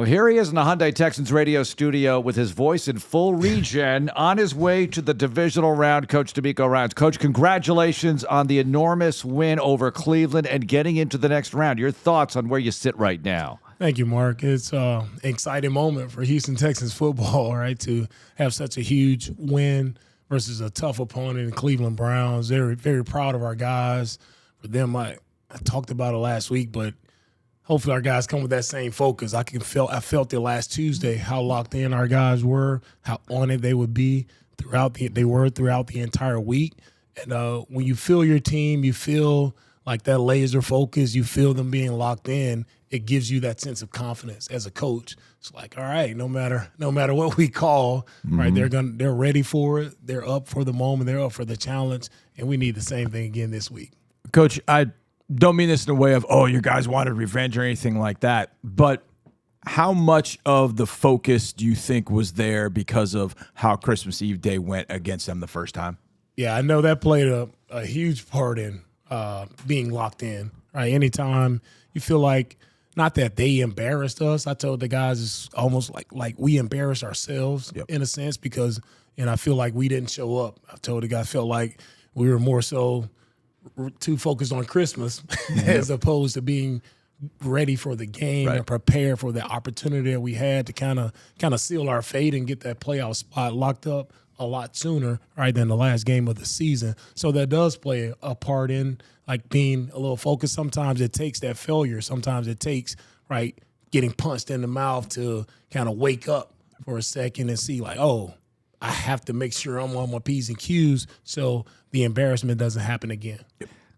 Well, here he is in the Hyundai Texans radio studio with his voice in full regen on his way to the divisional round, Coach DeMeco Ryans. Coach, congratulations on the enormous win over Cleveland and getting into the next round. Your thoughts on where you sit right now? Thank you, Mark. It's an exciting moment for Houston Texans football, right, to have such a huge win versus a tough opponent in Cleveland Browns. Very, very proud of our guys. For them, I talked about it last week, but hopefully our guys come with that same focus. I felt it last Tuesday how locked in our guys were, how on it they would be throughout the entire week. And when you feel your team, you feel like that laser focus, you feel them being locked in, it gives you that sense of confidence as a coach. It's like, all right, no matter what we call, right, they're ready for it, they're up for the moment, they're up for the challenge, and we need the same thing again this week. Coach, I don't mean this in a way of, oh, your guys wanted revenge or anything like that, but how much of the focus do you think was there because of how Christmas Eve Day went against them the first time? Yeah, I know that played a huge part in being locked in, right? Anytime you feel like, not that they embarrassed us, I told the guys it's almost like we embarrassed ourselves in a sense because, I feel like we didn't show up. I told the guys, I felt like we were more so too focused on Christmas as opposed to being ready for the game and prepare for the opportunity that we had to kind of seal our fate and get that playoff spot locked up a lot sooner, right, than the last game of the season. So that does play a part in like being a little focused. Sometimes it takes that failure. Sometimes it takes, right, getting punched in the mouth to kind of wake up for a second and see like, oh, I have to make sure I'm on my P's and Q's so the embarrassment doesn't happen again.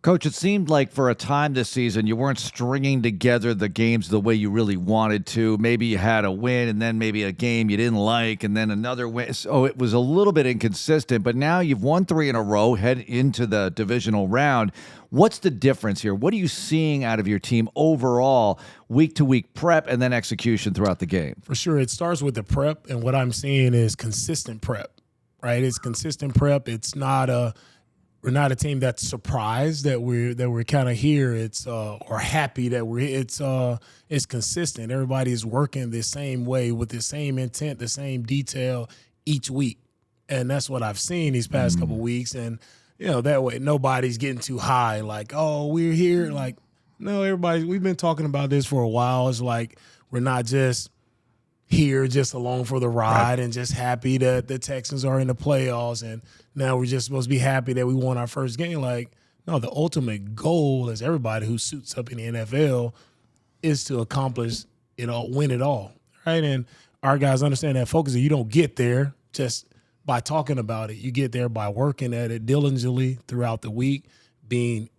Coach, it seemed like for a time this season you weren't stringing together the games the way you really wanted to. Maybe you had a win and then maybe a game you didn't like and then another win. So it was a little bit inconsistent, but now you've won 3 in a row, head into the divisional round. What's the difference here? What are you seeing out of your team overall, week-to-week prep and then execution throughout the game? For sure, it starts with the prep, and what I'm seeing is consistent prep, right? It's consistent prep. It's not we're not a team that's surprised that we're kind of here. It's or happy that it's consistent. Everybody is working the same way with the same intent, the same detail each week, and that's what I've seen these past couple weeks. And that way nobody's getting too high. Like, oh, we're here. Like, no, we've been talking about this for a while. It's like we're not just here just along for the ride and just happy that the Texans are in the playoffs and now we're just supposed to be happy that we won our first game. Like, no, the ultimate goal as everybody who suits up in the NFL is to accomplish, win it all, right? And our guys understand that focus. You don't get there just by talking about it. You get there by working at it diligently throughout the week, being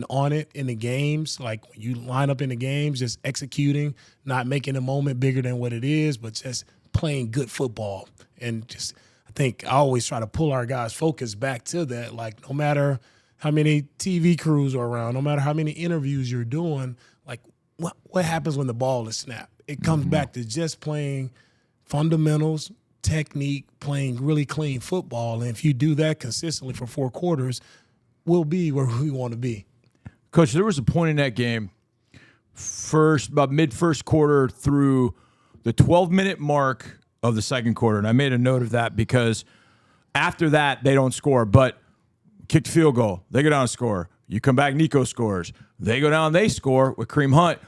on it in the games. Like when you line up in the games, just executing, not making a moment bigger than what it is, but just playing good football. And just, I think I always try to pull our guys' focus back to that. Like no matter how many TV crews are around, no matter how many interviews you're doing, like what happens when the ball is snapped? It comes back to just playing fundamentals, technique, playing really clean football. And if you do that consistently for 4 quarters, we'll be where we want to be. Coach, there was a point in that game, about mid-first quarter through the 12-minute mark of the second quarter, and I made a note of that because after that, they don't score, but kicked field goal, they go down and score. You come back, Nico scores. They go down, they score with Kareem Hunt.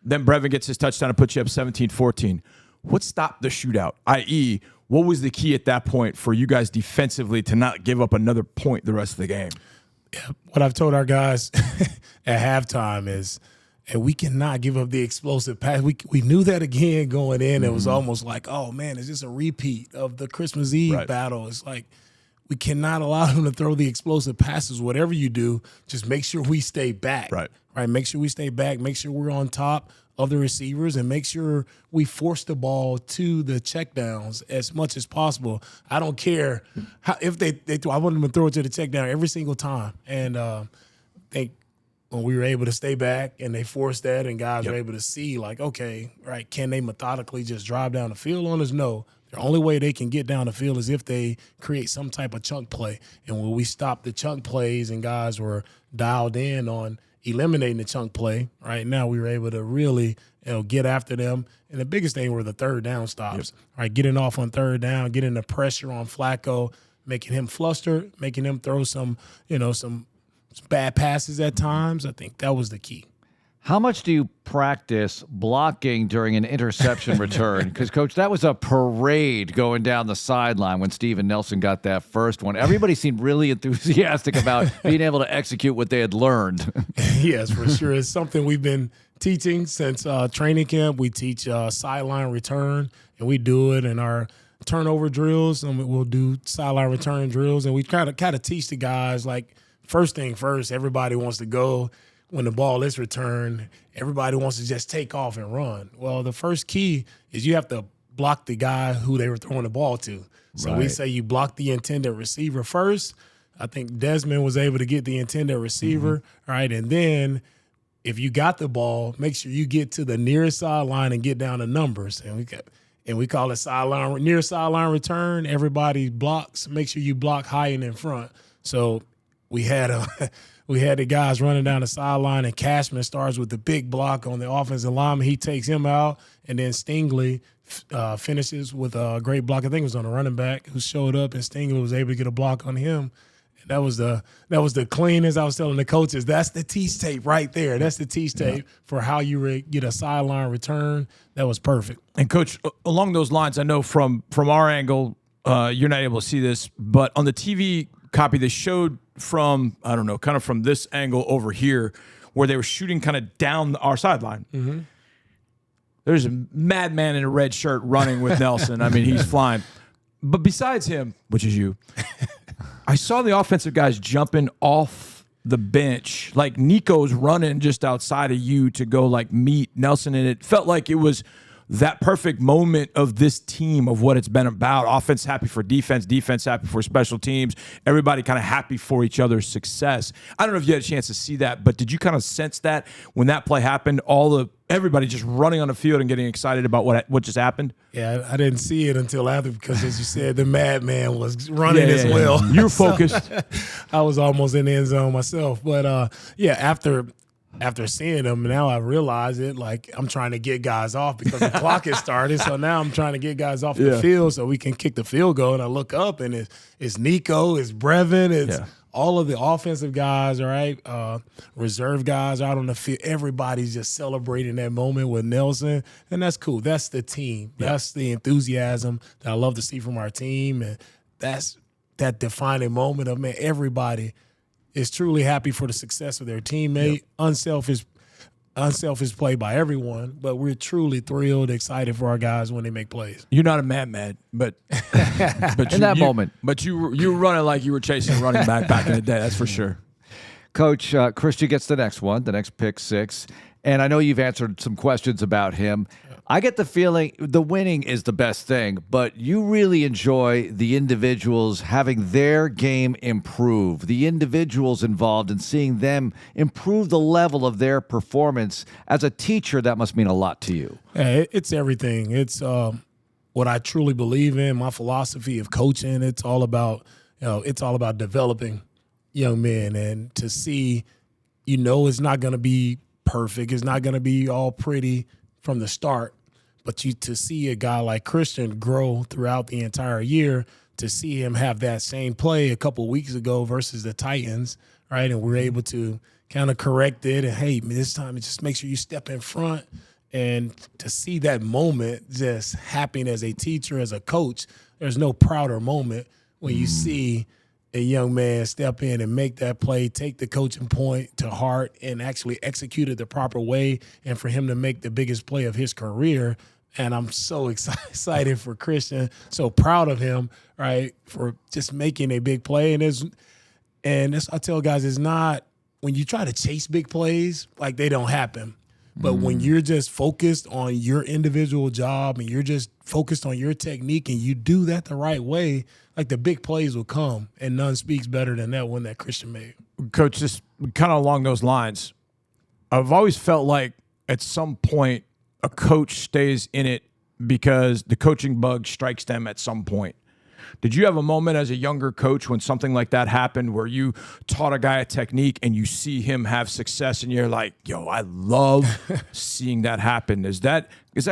Then Brevin gets his touchdown and puts you up 17-14. What stopped the shootout, i.e., what was the key at that point for you guys defensively to not give up another point the rest of the game? What I've told our guys at halftime is we cannot give up the explosive pass. We knew that again going in. It was almost like, oh, man, is this a repeat of the Christmas Eve battle? It's like we cannot allow them to throw the explosive passes. Whatever you do, just make sure we stay back. Right? Make sure we stay back. Make sure we're on top of the receivers and make sure we force the ball to the checkdowns as much as possible. I don't care if they throw. I want them to throw it to the checkdown every single time. And I think when we were able to stay back and they forced that and guys were able to see like, okay, right, can they methodically just drive down the field on us? No. The only way they can get down the field is if they create some type of chunk play. And when we stopped the chunk plays and guys were dialed in on eliminating the chunk play. Right now, we were able to really get after them. And the biggest thing were the third down stops. Right, getting off on third down, getting the pressure on Flacco, making him fluster, making him throw some bad passes at times. I think that was the key. How much do you practice blocking during an interception return? Because, Coach, that was a parade going down the sideline when Steven Nelson got that first one. Everybody seemed really enthusiastic about being able to execute what they had learned. Yes, for sure. It's something we've been teaching since training camp. We teach sideline return, and we do it in our turnover drills, and we'll do sideline return drills, and we kind of teach the guys, like, first thing first, everybody wants to go. When the ball is returned, everybody wants to just take off and run. Well, the first key is you have to block the guy who they were throwing the ball to. So we say you block the intended receiver first. I think Desmond was able to get the intended receiver, right? And then if you got the ball, make sure you get to the nearest sideline and get down the numbers. And we call it near sideline return. Everybody blocks. Make sure you block high and in front. So we had the guys running down the sideline, and Cashman starts with the big block on the offensive lineman. He takes him out, and then Stingley finishes with a great block. I think it was on a running back who showed up, and Stingley was able to get a block on him. And that was the cleanest. I was telling the coaches, that's the teach tape right there. That's the teach tape for how you get a sideline return. That was perfect. And, Coach, along those lines, I know from our angle, you're not able to see this, but on the TV copy, they showed from, I don't know, kind of from this angle over here where they were shooting kind of down our sideline. Mm-hmm. There's a madman in a red shirt running with Nelson. I mean, he's flying. But besides him, which is you, I saw the offensive guys jumping off the bench. Like Nico's running just outside of you to go like meet Nelson. And it felt like it was that perfect moment of this team, of what it's been about. Offense happy for defense, defense happy for special teams, everybody kind of happy for each other's success. I don't know if you had a chance to see that, but did you kind of sense that when that play happened, everybody just running on the field and getting excited about what just happened? Yeah, I didn't see it until after, because as you said, the madman was running as well. You were focused. So, I was almost in the end zone myself. But after seeing them, now I realize it, like I'm trying to get guys off because the clock has started. So now I'm trying to get guys off the field so we can kick the field goal. And I look up, and it's Nico, it's Brevin, it's all of the offensive guys, all right, reserve guys out on the field. Everybody's just celebrating that moment with Nelson, and that's cool. That's the team. That's the enthusiasm that I love to see from our team, and that's that defining moment of, man, everybody is truly happy for the success of their teammate. Unselfish play by everyone, but we're truly thrilled, excited for our guys when they make plays. You're not a madman, but in that moment. But you were running like you were chasing a running back in the day, that's for sure. Coach, Christian gets the next one, the next pick six. And I know you've answered some questions about him. I get the feeling the winning is the best thing, but you really enjoy the individuals having their game improve, the individuals involved, and seeing them improve the level of their performance. As a teacher, that must mean a lot to you. Yeah, it's everything. It's what I truly believe in, my philosophy of coaching. It's all about developing young men, and to see, it's not going to be perfect. It's not going to be all pretty from the start, but to see a guy like Christian grow throughout the entire year, to see him have that same play a couple weeks ago versus the Titans, right? And we're able to kind of correct it. And, hey, this time just make sure you step in front. And to see that moment just happen as a teacher, as a coach, there's no prouder moment when you see a young man step in and make that play, take the coaching point to heart, and actually execute it the proper way, and for him to make the biggest play of his career. And I'm so excited for Christian, so proud of him, right, for just making a big play. And I tell guys, it's not when you try to chase big plays, like, they don't happen. But when you're just focused on your individual job and you're just focused on your technique and you do that the right way, like, the big plays will come, and none speaks better than that one that Christian made. Coach, just kind of along those lines, I've always felt like at some point a coach stays in it because the coaching bug strikes them at some point. Did you have a moment as a younger coach when something like that happened where you taught a guy a technique and you see him have success and you're like, yo, I love seeing that happen? Is that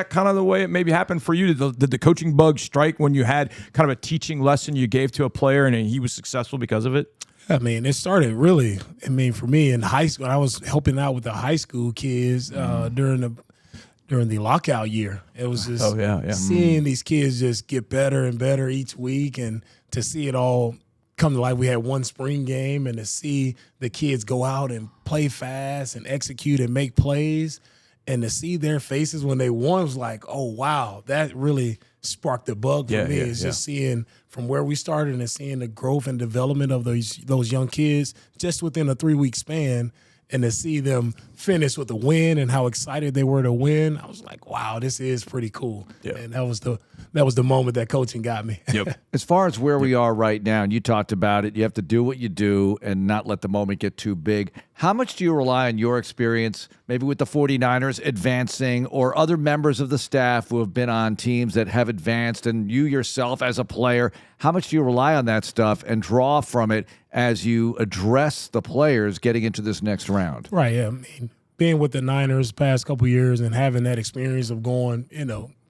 kind of the way it maybe happened for you? Did the coaching bug strike when you had kind of a teaching lesson you gave to a player and he was successful because of it? I mean, it started really, for me in high school. I was helping out with the high school kids during the lockout year. It was just seeing these kids just get better and better each week, and to see it all come to life. We had one spring game, and to see the kids go out and play fast and execute and make plays, and to see their faces when they won was like, oh, wow, that really sparked the bug for me. It's just seeing from where we started and seeing the growth and development of those young kids just within a 3-week span, and to see them finish with a win and how excited they were to win. I was like, wow, this is pretty cool. Yeah. And that was the moment that coaching got me. Yep. As far as where we are right now, and you talked about it, you have to do what you do and not let the moment get too big. How much do you rely on your experience, maybe with the 49ers advancing, or other members of the staff who have been on teams that have advanced, and you yourself as a player, how much do you rely on that stuff and draw from it as you address the players getting into this next round? Right, yeah. I mean, being with the Niners past couple of years and having that experience of going,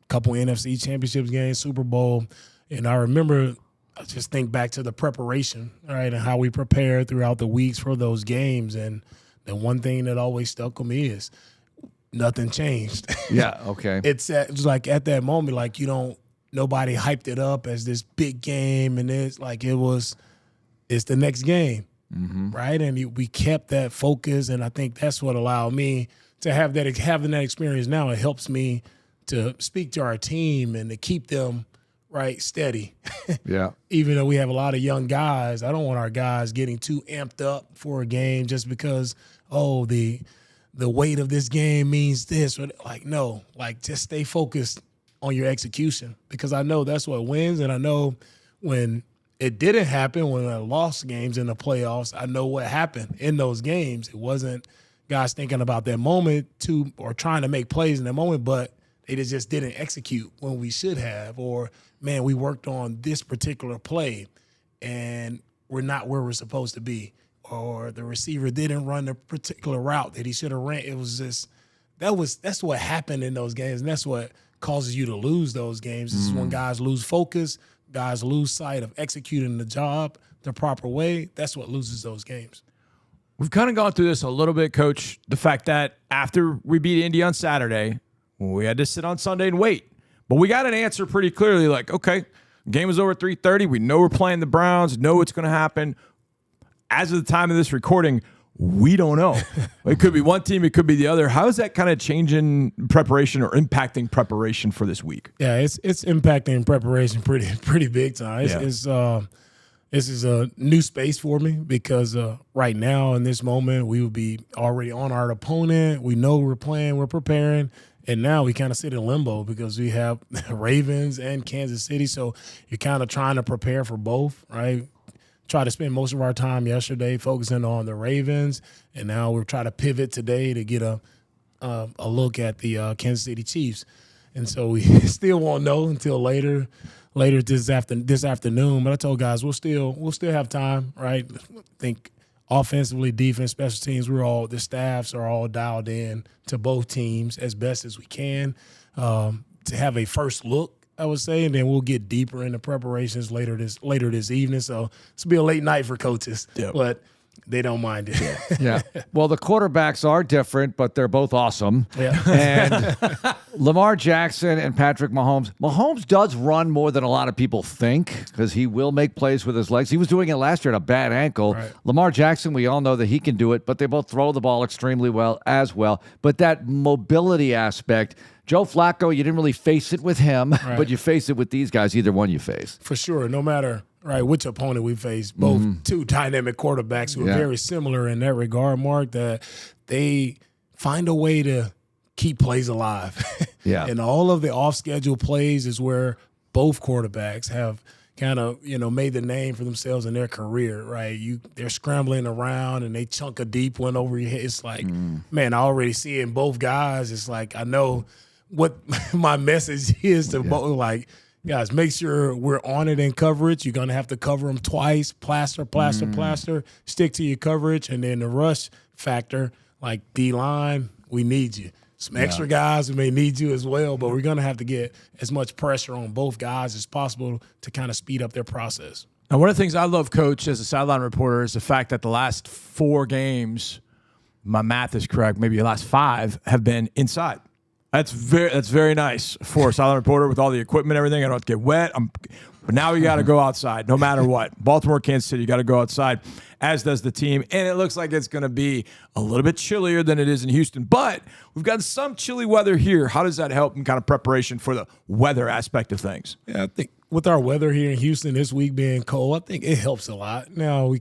couple NFC championships games, Super Bowl. And I remember, I just think back to the preparation, right, and how we prepared throughout the weeks for those games. And the one thing that always stuck with me is nothing changed. Yeah, okay. It's like at that moment, like nobody hyped it up as this big game, and it's the next game, right? And we kept that focus, and I think that's what allowed me to having that experience now. It helps me to speak to our team and to keep them steady. Yeah. Even though we have a lot of young guys, I don't want our guys getting too amped up for a game just because, the weight of this game means this. No, just stay focused on your execution, because I know that's what wins. And I know when it didn't happen, when I lost games in the playoffs, I know what happened in those games. It wasn't guys thinking about that moment or trying to make plays in that moment, but they just didn't execute when we should have, or, man, we worked on this particular play and we're not where we're supposed to be, or the receiver didn't run the particular route that he should have ran. It was just that's what happened in those games, and that's what causes you to lose those games. This is when guys lose focus, guys lose sight of executing the job the proper way. That's what loses those games. We've kind of gone through this a little bit, Coach. The fact that after we beat Indy on Saturday, we had to sit on Sunday and wait. But we got an answer pretty clearly, like, okay, game is over at 3:30. We know we're playing the Browns, know what's going to happen. As of the time of this recording, we don't know. It could be one team, it could be the other. How is that kind of changing preparation or impacting preparation for this week? Yeah, it's impacting preparation pretty big time. This is a new space for me, because right now in this moment we would be already on our opponent. We know we're playing, we're preparing. And now we kind of sit in limbo because we have Ravens and Kansas City. So you're kind of trying to prepare for both, right? Try to spend most of our time yesterday focusing on the Ravens, and now we're trying to pivot today to get a look at the Kansas City Chiefs. And so we still won't know until later this afternoon. But I told guys we'll still have time, right? I think offensively, defense, special teams, the staffs are all dialed in to both teams as best as we can to have a first look, I would say, and then we'll get deeper into preparations later this evening. So this will be a late night for coaches, but they don't mind it. Yeah. Well, the quarterbacks are different, but they're both awesome. Yeah. And Lamar Jackson and Patrick Mahomes. Mahomes does run more than a lot of people think, because he will make plays with his legs. He was doing it last year at a bad ankle. Right. Lamar Jackson, we all know that he can do it, but they both throw the ball extremely well as well. But that mobility aspect, Joe Flacco, you didn't really face it with him, but you face it with these guys, either one you face. For sure, no matter which opponent we face, both two dynamic quarterbacks who are very similar in that regard, Mark, that they find a way to keep plays alive. Yeah. And all of the off-schedule plays is where both quarterbacks have kind of, made the name for themselves in their career, right? They're scrambling around and they chunk a deep one over your head. It's like, man, I already see it in both guys. It's like, I know what my message is to both, like, guys, make sure we're on it in coverage. You're going to have to cover them twice, plaster, stick to your coverage. And then the rush factor, like D-line, we need you. Some extra guys, we may need you as well, but we're going to have to get as much pressure on both guys as possible to kind of speed up their process. Now, one of the things I love, Coach, as a sideline reporter, is the fact that the last 4 games, my math is correct, maybe the last 5 have been inside. That's very nice for a sideline reporter with all the equipment and everything. I don't have to get wet. But now we got to go outside no matter what. Baltimore, Kansas City, you got to go outside, as does the team. And it looks like it's going to be a little bit chillier than it is in Houston. But we've got some chilly weather here. How does that help in kind of preparation for the weather aspect of things? Yeah, I think with our weather here in Houston this week being cold, I think it helps a lot. Now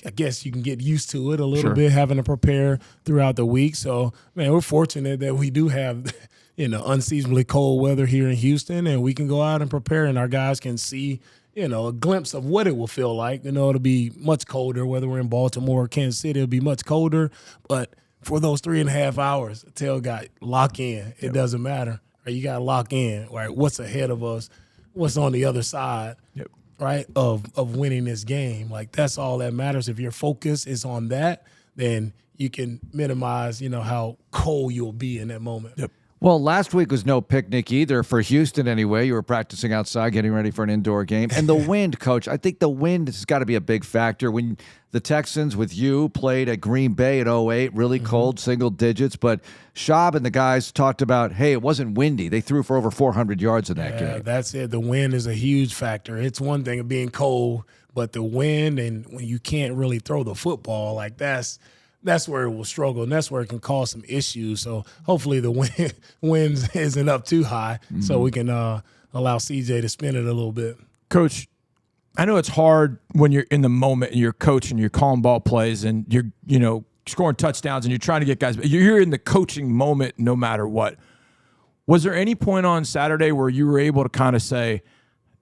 I guess you can get used to it a little bit, having to prepare throughout the week. So, man, we're fortunate that we do have, unseasonably cold weather here in Houston, and we can go out and prepare, and our guys can see, a glimpse of what it will feel like. It'll be much colder, whether we're in Baltimore or Kansas City, it'll be much colder. But for those 3.5 hours, tell guy, lock in. It doesn't matter. Right? You got to lock in, right? What's ahead of us, what's on the other side. Yep. Right, of winning this game. Like, that's all that matters. If your focus is on that, then you can minimize, how cold you'll be in that moment. Yep. Well, last week was no picnic either for Houston anyway. You were practicing outside, getting ready for an indoor game. And the wind, Coach, I think the wind has got to be a big factor. When the Texans with you played at Green Bay at 08, really cold, single digits. But Schaub and the guys talked about, hey, it wasn't windy. They threw for over 400 yards in that game. That's it. The wind is a huge factor. It's one thing of being cold, but the wind, and when you can't really throw the football, like that's where it will struggle, and that's where it can cause some issues. So hopefully the wind isn't up too high, so we can allow CJ to spin it a little bit. Coach, I know it's hard when you're in the moment and you're coaching, you're calling ball plays, and you're scoring touchdowns, and you're trying to get guys. But you're in the coaching moment no matter what. Was there any point on Saturday where you were able to kind of say,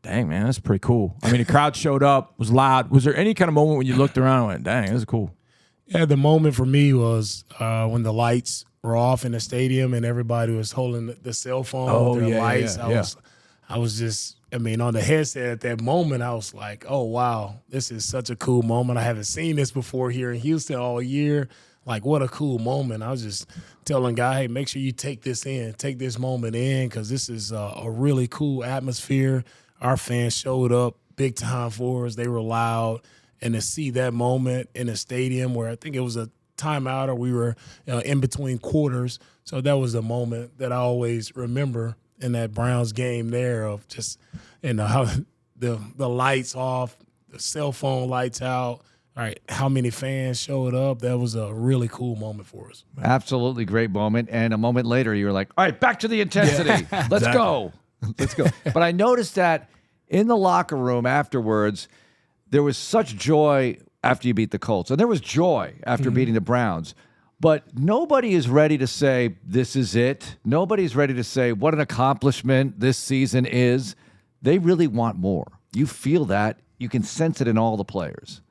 dang, man, that's pretty cool? I mean, the crowd showed up, was loud. Was there any kind of moment when you looked around and went, dang, this is cool? Yeah, the moment for me was when the lights were off in the stadium and everybody was holding the cell phone with their lights. I was just, on the headset at that moment, I was like, oh, wow, this is such a cool moment. I haven't seen this before here in Houston all year. Like, what a cool moment. I was just telling guy, hey, make sure you take this moment in, because this is a really cool atmosphere. Our fans showed up big time for us. They were loud. And to see that moment in a stadium where I think it was a timeout or we were in between quarters. So that was the moment that I always remember in that Browns game there, of just, how the lights off, the cell phone lights out. All right, how many fans showed up. That was a really cool moment for us. Absolutely great moment. And a moment later, you were like, all right, back to the intensity. Let's go. Let's go. But I noticed that in the locker room afterwards, there was such joy after you beat the Colts, and there was joy after beating the Browns. But nobody is ready to say, this is it. Nobody's ready to say what an accomplishment this season is. They really want more. You feel that. You can sense it in all the players.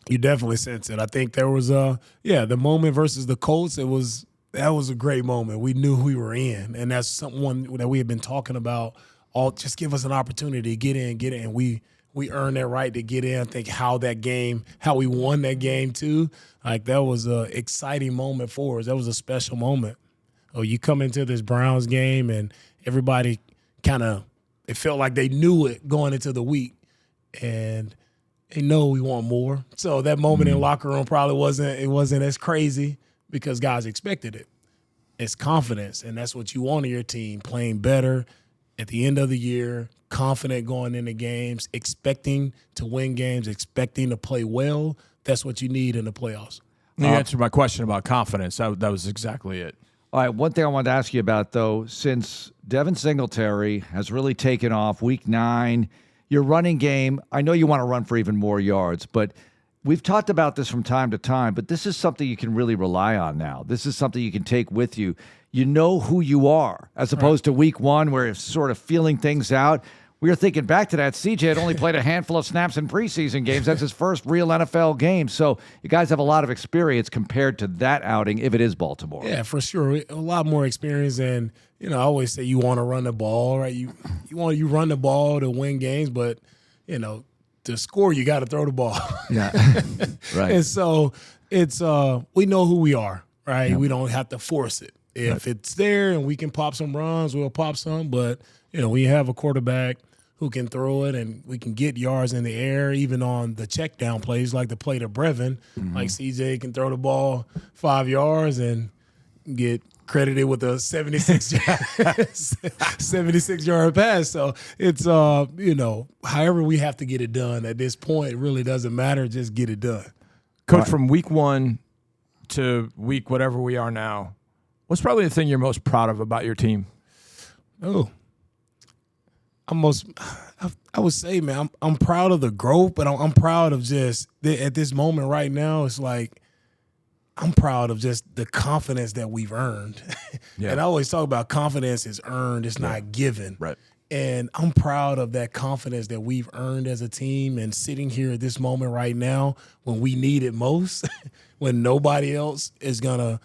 You definitely sense it. I think there was the moment versus the Colts, that was a great moment. We knew we were in, and that's something that we had been talking about. Just give us an opportunity to get in. And we earned that right to get in. I think how we won that game too, like that was an exciting moment for us. That was a special moment. Oh, you come into this Browns game and everybody it felt like they knew it going into the week, and they know we want more. So that moment in locker room probably wasn't as crazy because guys expected it. It's confidence, and that's what you want in your team, playing better at the end of the year, confident going into games, expecting to win games, expecting to play well. That's what you need in the playoffs. You answered my question about confidence. That was exactly it. All right, one thing I wanted to ask you about, though, since Devin Singletary has really taken off week 9, your running game, I know you want to run for even more yards, but we've talked about this from time to time, but this is something you can really rely on now. This is something you can take with you. You know who you are, as opposed to week 1 where it's sort of feeling things out. We were thinking back to that. CJ had only played a handful of snaps in preseason games. That's his first real NFL game. So you guys have a lot of experience compared to that outing if it is Baltimore. Yeah, for sure. A lot more experience. And, I always say you want to run the ball, right? You run the ball to win games, but, to score, you got to throw the ball. Yeah. Right. And so it's we know who we are, right? We don't have to force it. If it's there and we can pop some runs, we'll pop some. But, we have a quarterback who can throw it and we can get yards in the air, even on the check down plays like the play to Brevin. Like CJ can throw the ball 5 yards and get credited with a 76-yard pass. So it's, however we have to get it done at this point, it really doesn't matter. Just get it done. Coach, from week 1 to week whatever we are now, what's probably the thing you're most proud of about your team? Oh, I would say, man, I'm proud of the growth, but I'm proud of just at this moment right now. It's like I'm proud of just the confidence that we've earned. Yeah. And I always talk about confidence is earned; it's not given. Right. And I'm proud of that confidence that we've earned as a team. And sitting here at this moment right now, when we need it most, when nobody else is gonna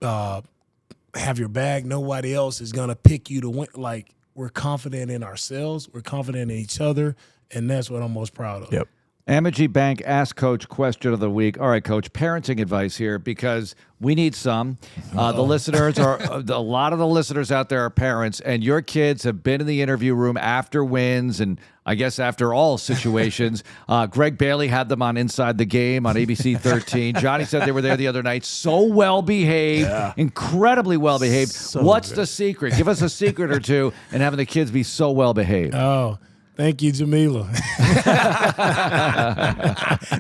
have your back, nobody else is gonna pick you to win. Like, we're confident in ourselves, we're confident in each other, and that's what I'm most proud of. Yep. Amegy Bank Ask Coach question of the week. All right, Coach, parenting advice here because we need some. The listeners are a lot of the listeners out there are parents, and your kids have been in the interview room after wins and I guess after all situations. Greg Bailey had them on Inside the Game on ABC 13. Johnny said they were there the other night. So well behaved, incredibly well behaved. What's the secret? Give us a secret or two in having the kids be so well behaved. Oh. Thank you, Jamila.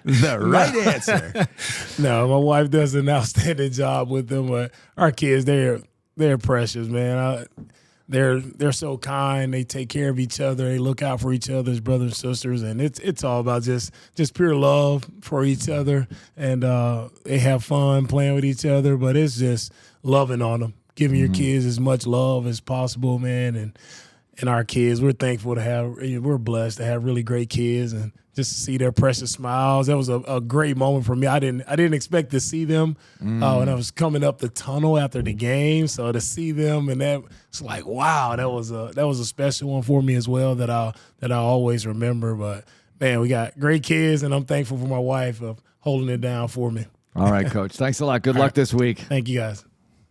The right answer. No, my wife does an outstanding job with them. But our kids, they're precious, man. They're so kind. They take care of each other. They look out for each other's brothers and sisters, and it's all about just pure love for each other. And they have fun playing with each other, but it's just loving on them, giving your kids as much love as possible, man. And our kids, we're thankful to have, we're blessed to have really great kids and just to see their precious smiles. That was a great moment for me. I didn't expect to see them when I was coming up the tunnel after the game. So to see them and that, it's like, wow, that was a special one for me as well that I always remember. But man, we got great kids, and I'm thankful for my wife of holding it down for me. All right, Coach. Thanks a lot. Good luck this week. Thank you, guys.